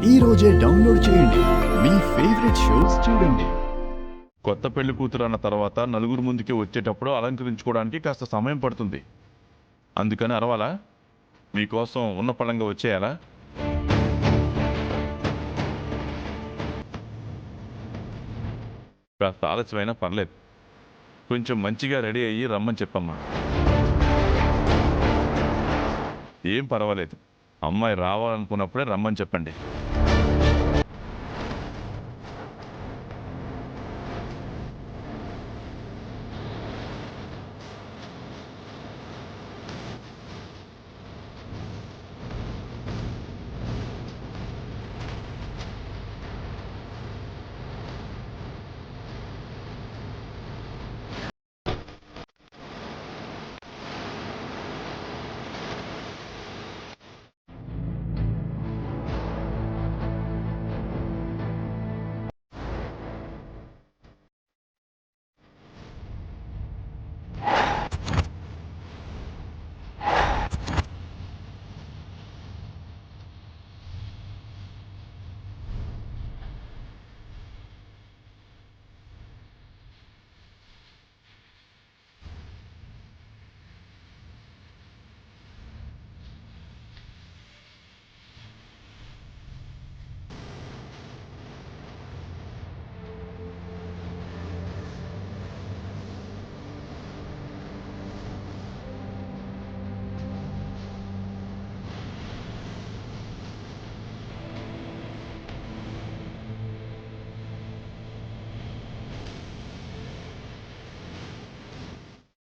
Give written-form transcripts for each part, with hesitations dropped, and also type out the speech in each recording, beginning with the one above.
ఈ రోజే డౌన్లోడ్ చేయండి. మీ ఫేవరెట్ షోస్ చూడండి. కొత్త పెళ్లి కూతురు అన్న తర్వాత నలుగురు ముందుకి వచ్చేటప్పుడు అలంకరించుకోవడానికి కాస్త సమయం పడుతుంది. అందుకని అరవాలా? మీకోసం ఉన్న పళంగా వచ్చేయాలా? కాస్త ఆలస్యమైనా పర్లేదు. కొంచెం మంచిగా రెడీ అయ్యి రమ్మని చెప్పమ్మా. ఏం పర్వాలేదు, అమ్మాయి రావాలనుకున్నప్పుడే రమ్మని చెప్పండి.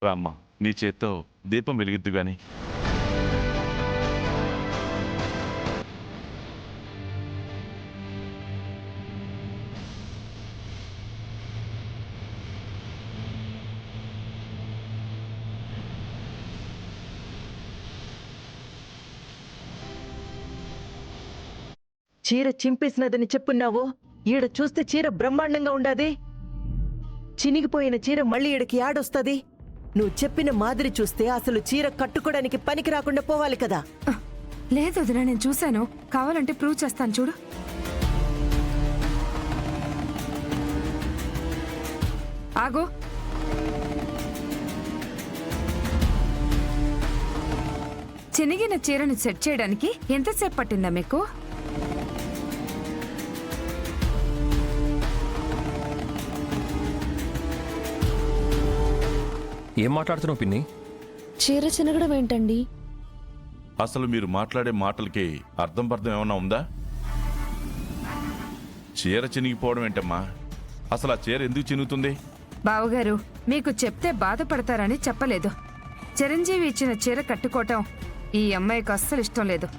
రామ్మా, నీ చేత్తో దీపం వెలిగిద్దు గాని. చీర చింపేసినదని చెప్పున్నావు. ఈడ చూస్తే చీర బ్రహ్మాండంగా ఉండాది. చినిగిపోయిన చీర మళ్ళీ ఈడకి యాడొస్తుంది? నువ్వు చెప్పిన మాదిరి చూస్తే అసలు చీర కట్టుకోవడానికి పనికి రాకుండా పోవాలి కదా. లేదు వదినా, నేను చూశాను. కావాలంటే ప్రూవ్ చేస్తాను చూడు. ఆగో, చినిగిన చీరను సెట్ చేయడానికి ఎంతసేపు పట్టిందా మీకు? ఏం మాట్లాడుతున్నావు పిన్ని? చీర చినగడం ఏంటండి? అసలు మీరు మాట్లాడే మాటలకి అర్థం ఏమన్నా ఉందా? చీర చినిగిపోవడం ఏంటమ్మా? అసలు ఆ చీర ఎందుకు చినుగుతుంది? బావగారు, మీకు చెప్తే బాధపడతారని చెప్పలేదు. చిరంజీవి ఇచ్చిన చీర కట్టుకోవటం ఈ అమ్మాయికి అస్సలు ఇష్టం లేదు.